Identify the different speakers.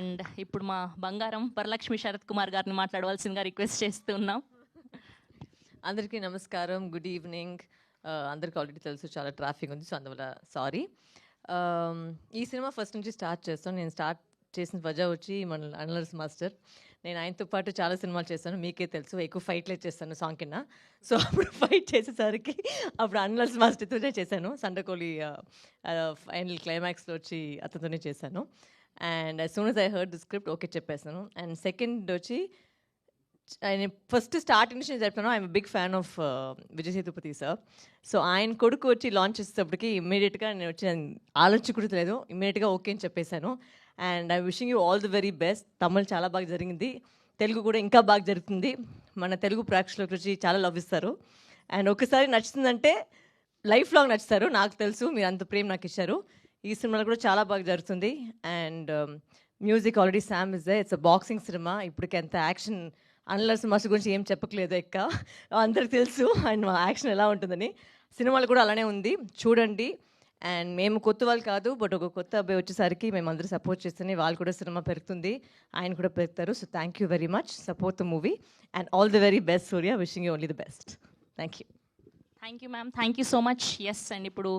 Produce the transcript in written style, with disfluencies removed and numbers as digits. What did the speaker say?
Speaker 1: And ఇప్పుడు మా బంగారం వరలక్ష్మి శరత్ కుమార్ గారిని మాట్లాడవలసిందిగా రిక్వెస్ట్ చేస్తున్నాం.
Speaker 2: అందరికీ నమస్కారం, గుడ్ ఈవినింగ్. అందరికి ఆల్రెడీ తెలుసు చాలా ట్రాఫిక్ ఉంది, సో అందువల్ల సారీ. ఈ సినిమా ఫస్ట్ నుంచి స్టార్ట్ చేస్తాను. నేను స్టార్ట్ చేసిన వజా వచ్చి మన అనలర్స్ మాస్టర్. నేను ఆయనతో పాటు చాలా సినిమాలు చేస్తాను, మీకే తెలుసు. ఎక్కువ ఫైట్లే చేస్తాను సాంగ్ కింద. సో అప్పుడు ఫైట్ చేసేసరికి అప్పుడు అనలర్స్ మాస్టర్తోనే చేశాను. సండకోలి ఫైనల్ క్లైమాక్స్లో వచ్చి అతనితోనే చేశాను. And as soon as I heard the script okay చెప్పేసాను. అండ్ సెకండ్ వచ్చి ఆయన ఫస్ట్ స్టార్టింగ్ నుంచి నేను చెప్తాను, I'm big fan of Vijay Sethupathi sir. So ఆయన కొడుకు వచ్చి లాంచ్ చేసేటప్పటికి ఇమ్మీడియట్గా నేను వచ్చి ఆలోచించకూడదు, ఇమ్మీడియట్గా ఓకే అని చెప్పేశాను. And I wishing you all the very best. Tamil చాలా బాగా జరిగింది, తెలుగు కూడా ఇంకా బాగా జరుగుతుంది. మన తెలుగు ప్రేక్షకులకు వచ్చి చాలా లవ్ ఇస్తారు. అండ్ ఒకసారి నచ్చుతుందంటే లైఫ్ లాంగ్ నచ్చుతారు, నాకు తెలుసు. మీరు అంత ప్రేమ నాకు ఇచ్చారు. ఈ సినిమాలో కూడా చాలా బాగా జరుగుతుంది. And music already Sam is they. It's a boxing cinema. ఇప్పటికి ఎంత యాక్షన్ అనలర్స్ మాస్టర్ గురించి ఏం చెప్పట్లేదు, అందరికి తెలుసు అండ్ మా యాక్షన్ ఎలా ఉంటుందని. సినిమాలు కూడా అలానే ఉంది, చూడండి. అండ్ మేము కొత్త వాళ్ళు కాదు, బట్ ఒక కొత్త అబ్బాయి వచ్చేసరికి మేము అందరూ సపోర్ట్ చేస్తేనే వాళ్ళు కూడా సినిమా పెరుగుతుంది, ఆయన కూడా పెరుగుతారు. So thank you very much, support the movie and all the very best Surya. Wishing you only the best. Thank you.
Speaker 1: Thank you ma'am, thank you so much. Yes and ఇప్పుడు